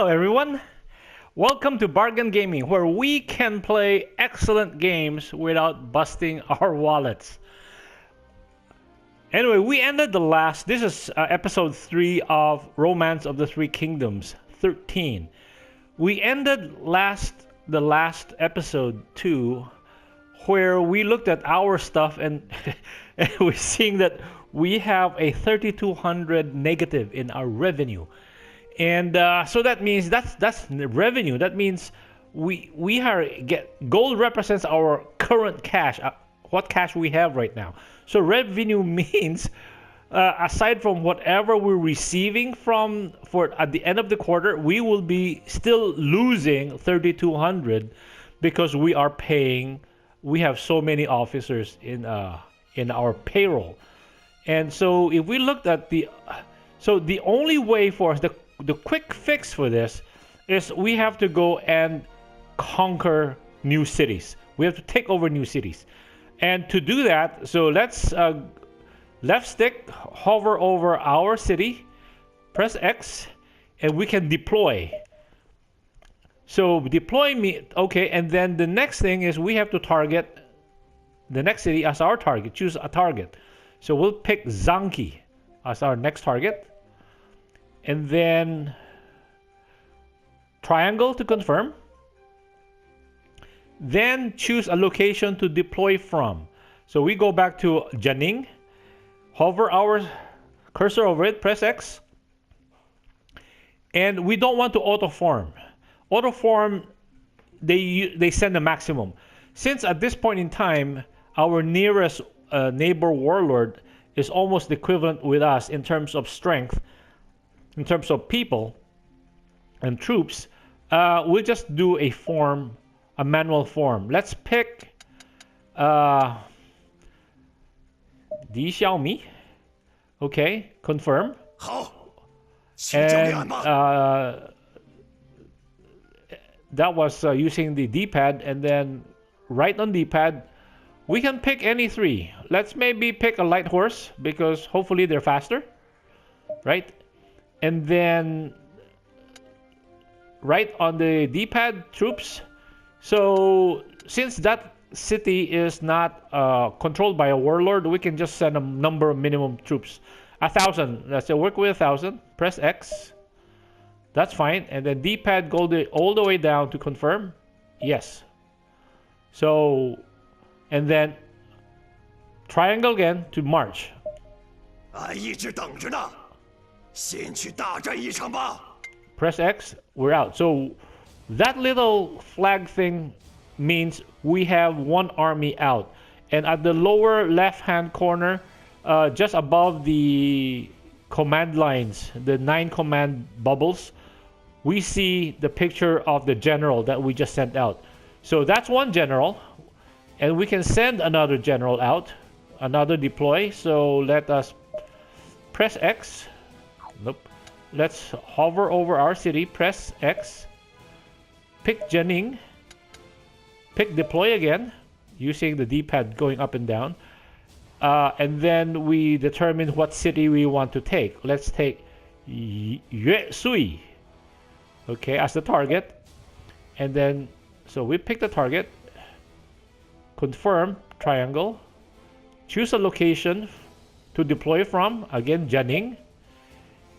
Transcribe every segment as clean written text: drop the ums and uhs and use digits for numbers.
Hello everyone! Welcome to Bargain Gaming, where we can play excellent games without busting our wallets. Anyway, we ended this is episode 3 of Romance of the Three Kingdoms, 13. We ended the last episode 2, where we looked at our stuff and, and we're seeing that we have a 3,200 negative in our revenue. And so that means that's revenue. That means gold represents our current cash, what cash we have right now. So revenue means aside from whatever we're receiving at the end of the quarter, we will be still losing 3,200 because we are paying. We have so many officers in our payroll, and so if we looked at the only way for us the quick fix for this is we have to go and conquer new cities. We have to take over new cities. And to do that, so let's left stick, hover over our city, press X, and we can deploy. So deploy okay, and then the next thing is we have to target the next city as our target, choose a target. So we'll pick Zanki as our next target. And then triangle to confirm. Then choose a location to deploy from. So we go back to Jianing, hover our cursor over it, press X. And we don't want to auto-form. Auto-form, they send a maximum. Since at this point in time, our nearest neighbor warlord is almost equivalent with us in terms of strength, in terms of people and troops, we'll just do a manual form. Let's pick Di Xiaomi. Okay, confirm. And that was using the D-pad, and then right on D-pad, we can pick any 3. Let's maybe pick a light horse because hopefully they're faster, right? And then right on the D-pad, troops. So since that city is not controlled by a warlord, we can just send a number of minimum troops. 1,000. Let's say work with 1,000. Press X. That's fine. And then D-pad go all the way down to confirm. Yes. So, and then triangle again to march. 一直等着呢。 先去大战一场吧。 Press X, we're out. So that little flag thing means we have one army out. And at the lower left-hand corner, just above the command lines, the 9 command bubbles, we see the picture of the general that we just sent out. So that's one general. And we can send another general out, another deploy. So let us press X. Nope. Let's hover over our city, press X, pick Jianing, pick deploy again, using the D-pad going up and down, and then we determine what city we want to take. Let's take Yue Sui, okay, as the target, and then so we pick the target, confirm, triangle, choose a location to deploy from, again Jianing.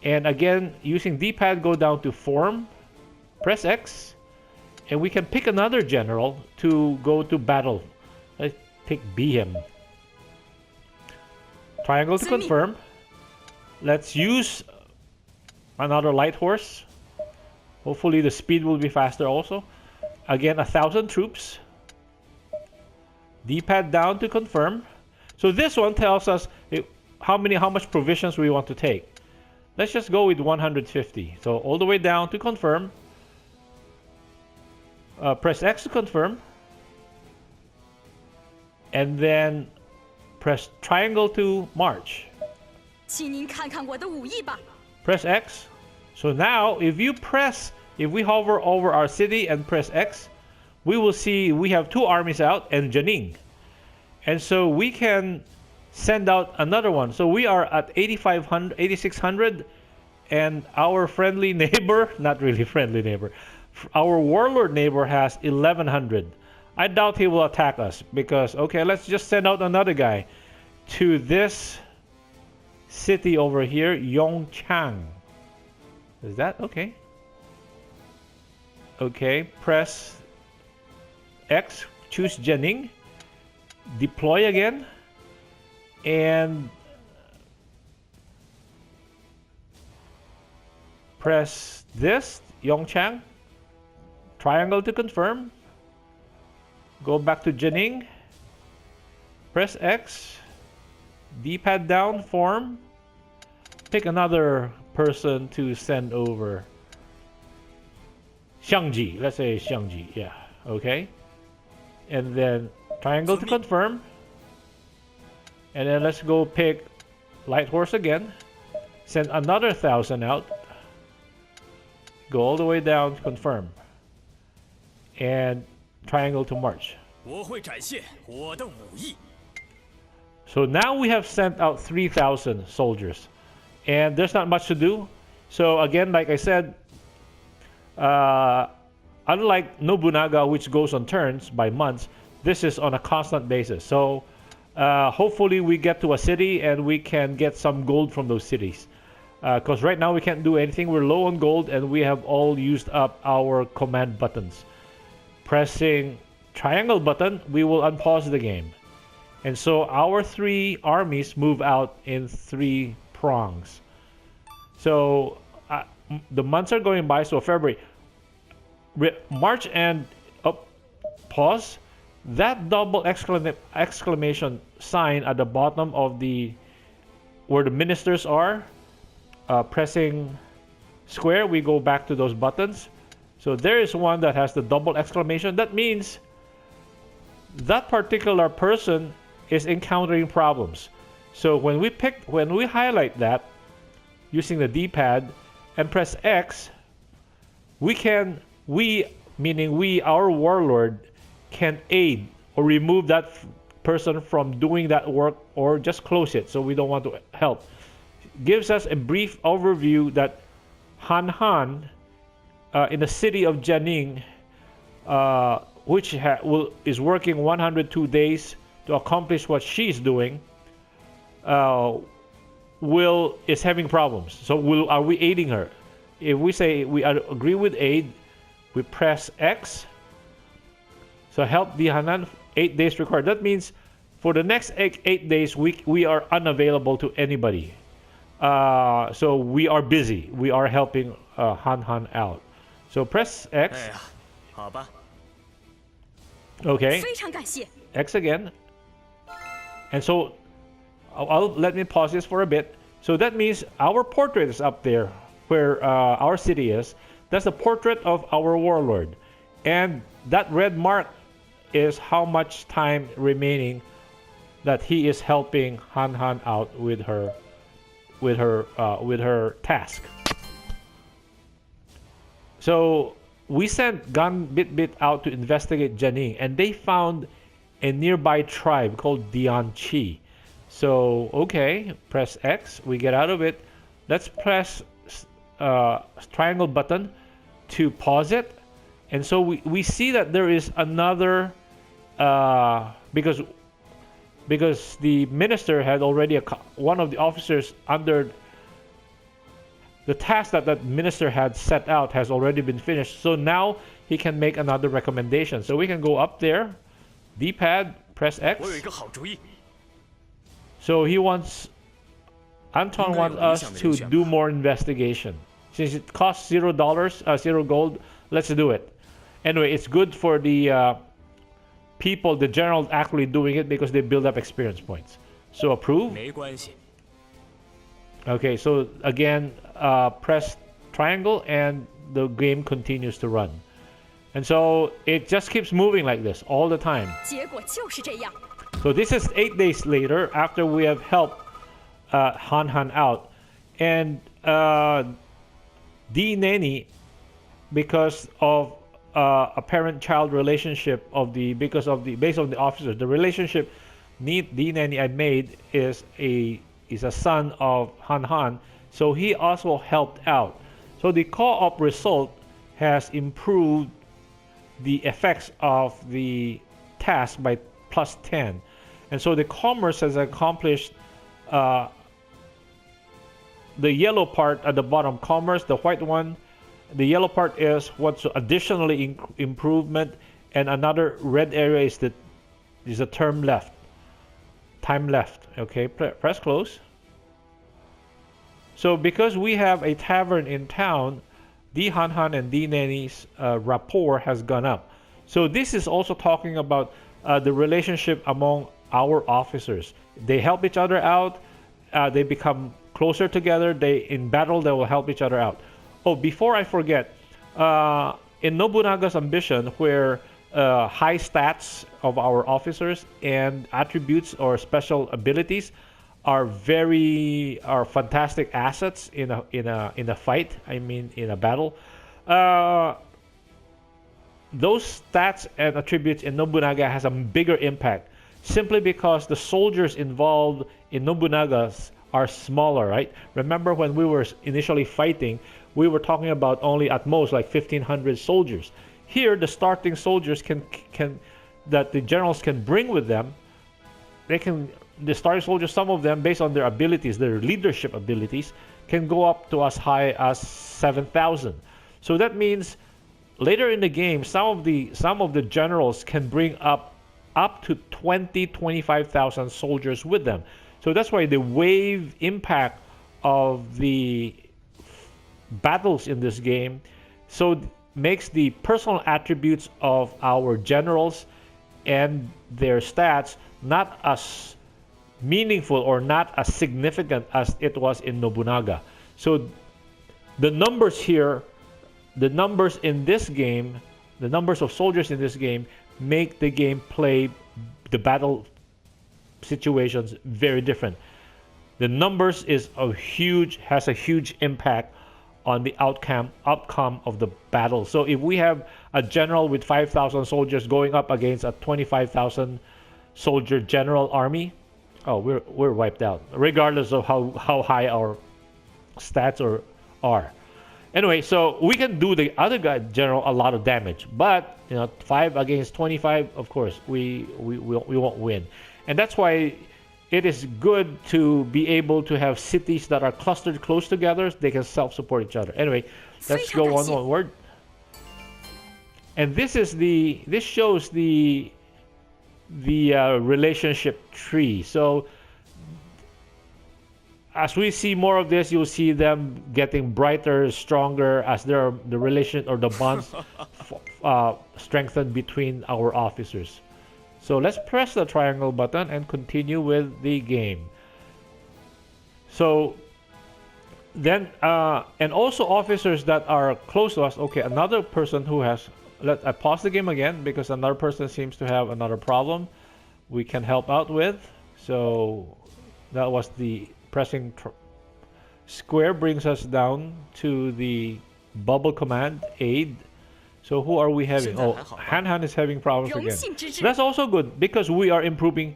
And again, using D-pad, go down to form, press X, and we can pick another general to go to battle. Let's pick Bihem. Triangle to confirm. Let's use another light horse. Hopefully the speed will be faster also. Again, 1,000 troops. D-pad down to confirm. So this one tells us how much provisions we want to take. Let's just go with 150. So all the way down to confirm. Press X to confirm. And then press triangle to march. 请您看看我的武艺吧。 Press X. So now if we hover over our city and press X, we will see we have 2 armies out and Jianing. And so we can send out another one. So we are at 8,600 and our friendly neighbor, not really friendly neighbor, our warlord neighbor has 1100. I doubt he will attack us because, okay, let's just send out another guy to this city over here, Yongchang. Is that okay? Okay, press X, choose Jining, deploy again, and press this, Yongchang, triangle to confirm, go back to Jining, press X, D-pad down, form, pick another person to send over. Xiangji, let's say Xiangji, yeah, okay. And then triangle to confirm. And then let's go pick Light Horse again. Send another 1,000 out. Go all the way down to confirm. And triangle to march. So now we have sent out 3,000 soldiers. And there's not much to do. So again, like I said, unlike Nobunaga, which goes on turns by months, this is on a constant basis. So hopefully we get to a city and we can get some gold from those cities. Because right now we can't do anything. We're low on gold and we have all used up our command buttons. Pressing triangle button, we will unpause the game. And so our 3 armies move out in 3 prongs. So the months are going by, so February, March, and pause. That double exclamation sign at the bottom of the where the ministers are, pressing square, we go back to those buttons. So there is one that has the double exclamation. That means that particular person is encountering problems. So when we highlight that using the D-pad and press X, meaning our warlord, can aid or remove that person from doing that work or just close it, so we don't want to help. Gives us a brief overview that Han in the city of Jining, which is working 102 days to accomplish what she's doing, is having problems. So are we aiding her? If we say we agree with aid, we press X. So help the Hanan, 8 days required. That means for the next 8 days, we are unavailable to anybody. So we are busy. We are helping Han out. So press X. Okay. X again. And so let me pause this for a bit. So that means our portrait is up there where our city is. That's the portrait of our warlord. And that red mark is how much time remaining that he is helping Han out with her task. So we sent Gun Bit out to investigate Jining, and they found a nearby tribe called Dianchi. So okay, press X, we get out of it. Let's press triangle button to pause it. And so we see that there is another because the minister had already one of the officers under the task that minister had set out has already been finished. So now he can make another recommendation. So we can go up there, D-pad, press X. So Anton wants us to do more investigation. Since it costs $0, 0 gold, let's do it. Anyway, it's good for the people, the generals actually doing it because they build up experience points. So approve. Okay, so again, press triangle and the game continues to run. And so it just keeps moving like this all the time. So this is 8 days later after we have helped Han out. And D Nanny, because of a parent-child relationship based on the officers, the relationship D Nanny I made is a son of Han. So he also helped out. So the co-op result has improved the effects of the task by plus 10. And so the commerce has accomplished the yellow part at the bottom, commerce, the white one. The yellow part is what's additionally improvement, and another red area is the term left, time left. Okay, press close. So because we have a tavern in town, D Han Han and D Nanny's rapport has gone up. So this is also talking about the relationship among our officers. They help each other out. They become closer together. In battle, they will help each other out. Oh, before I forget, in Nobunaga's Ambition, where high stats of our officers and attributes or special abilities are fantastic assets in a fight. I mean, in a battle. Those stats and attributes in Nobunaga has a bigger impact, simply because the soldiers involved in Nobunaga's are smaller, right? Remember when we were initially fighting, we were talking about only at most like 1,500 soldiers. Here, the starting soldiers that the generals can bring with them, the starting soldiers, some of them, based on their abilities, their leadership abilities, can go up to as high as 7,000. So that means later in the game, some of the generals can bring up to 25,000 soldiers with them. So that's why the wave impact of the battles in this game makes the personal attributes of our generals and their stats not as meaningful or not as significant as it was in Nobunaga. So the numbers here, the numbers in this game, the numbers of soldiers in this game make the game play the battle situations very different. The numbers has a huge impact on the outcome of the battle. So if we have a general with 5,000 soldiers going up against a 25,000 soldier general army, oh, we're wiped out, regardless of how high our stats are. Anyway, so we can do the other guy general a lot of damage, but 5 against 25, of course, we won't win. And that's why it is good to be able to have cities that are clustered close together. They can self-support each other. Anyway, let's go onward. And this shows the relationship tree. So as we see more of this, you'll see them getting brighter, stronger as the relation or the bonds strengthened between our officers. So let's press the triangle button and continue with the game. So then, and also officers that are close to us. Okay, another person who has. I pause the game again because another person seems to have another problem we can help out with. So that was the pressing square brings us down to the bubble command aid. So who are we having? Oh, Han Han is having problems again. So that's also good because we are improving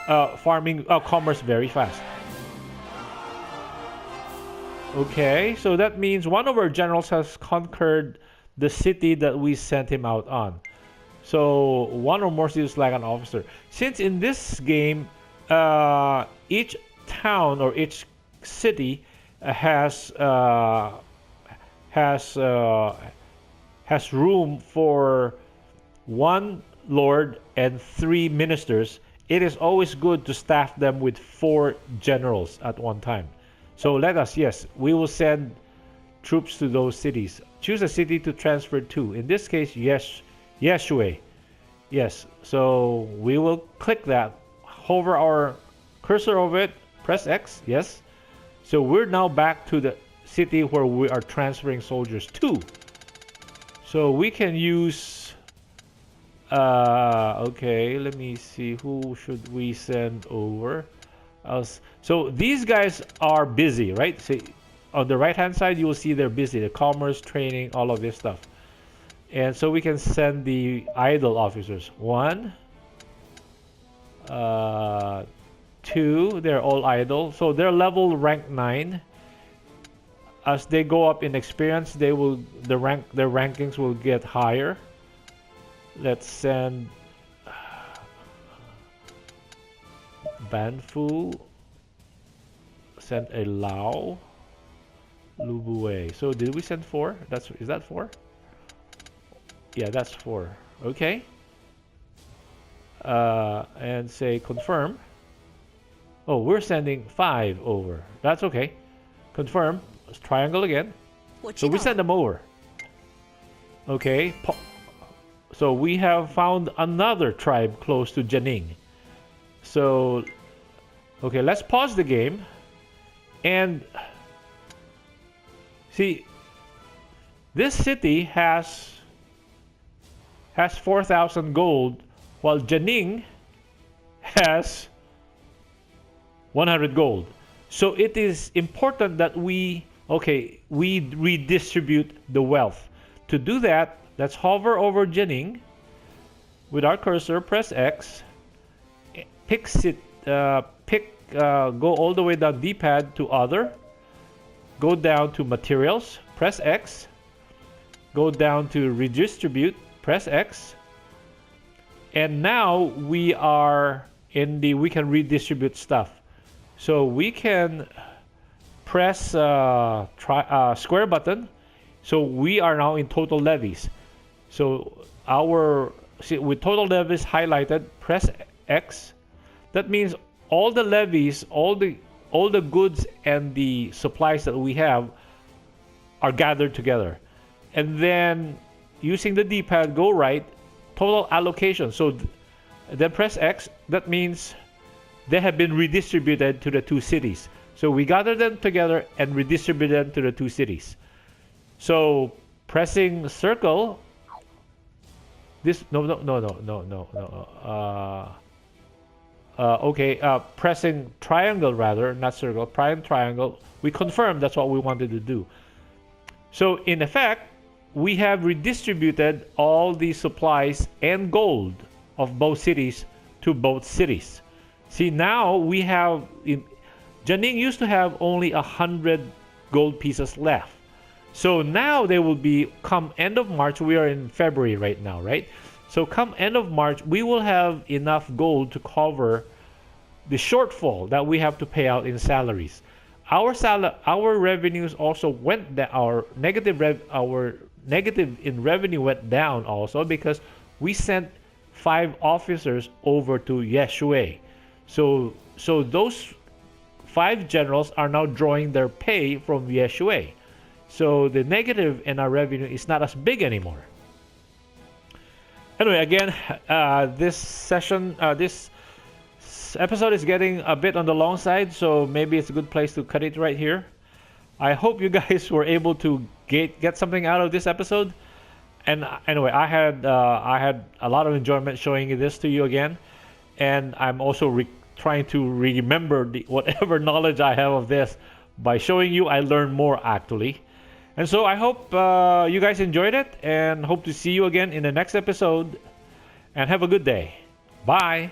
farming commerce very fast. Okay, so that means one of our generals has conquered the city that we sent him out on. So one or more cities lack an officer. Since in this game, each town or each city has room for 1 lord and 3 ministers, it is always good to staff them with 4 generals at one time. So we will send troops to those cities. Choose a city to transfer to. In this case, Yeshua. Yes, so we will click that, hover our cursor over it, press X, yes. So we're now back to the city where we are transferring soldiers to. So we can use, okay, let me see, who should we send over? So these guys are busy, right? See, on the right hand side, you will see they're busy, the commerce, training, all of this stuff. And so we can send the idle officers. 1, 2, they're all idle. So they're level rank 9. as they go up in experience, their rankings will get higher. Let's send Banfu, send a Lao, Lubue. So did we send 4? Is that 4? Yeah, that's 4. Okay. And say confirm. Oh, we're sending 5 over. That's okay. Confirm. Let's triangle again. So we send them over. Okay. So we have found another tribe close to Jining. So, okay, let's pause the game. And see, this city has 4,000 gold, while Jining has 100 gold. So it is important that we redistribute the wealth. To do that, let's hover over Jining with our cursor, press X, go all the way down D-pad to other, go down to materials, press X, go down to redistribute, press X, and now we are we can redistribute stuff. So we can press square button. So we are now in total levies. So with total levies highlighted, press X. That means all the levies, all the goods and the supplies that we have are gathered together. And then using the D-pad, go right, total allocation. So then press X. That means they have been redistributed to the 2 cities. So we gather them together and redistribute them to the 2 cities. So pressing circle. Pressing triangle rather, not circle. Prime triangle. We confirm that's what we wanted to do. So in effect, we have redistributed all the supplies and gold of both cities to both cities. See, now we have Jining used to have only 100 gold pieces left. So now they will be, come end of March, we are in February right now, right? So come end of March, we will have enough gold to cover the shortfall that we have to pay out in salaries. Our revenues also went down. Our negative in revenue went down also because we sent 5 officers over to Yeshui. So those 5 generals are now drawing their pay from Yeshui. So the negative in our revenue is not as big anymore. Anyway, again, this episode is getting a bit on the long side, so maybe it's a good place to cut it right here. I hope you guys were able to get something out of this episode. And anyway, I had a lot of enjoyment showing this to you again, and I'm also trying to remember whatever knowledge I have of this. By showing you, I learned more actually. And so I hope you guys enjoyed it, and hope to see you again in the next episode. And have a good day. Bye.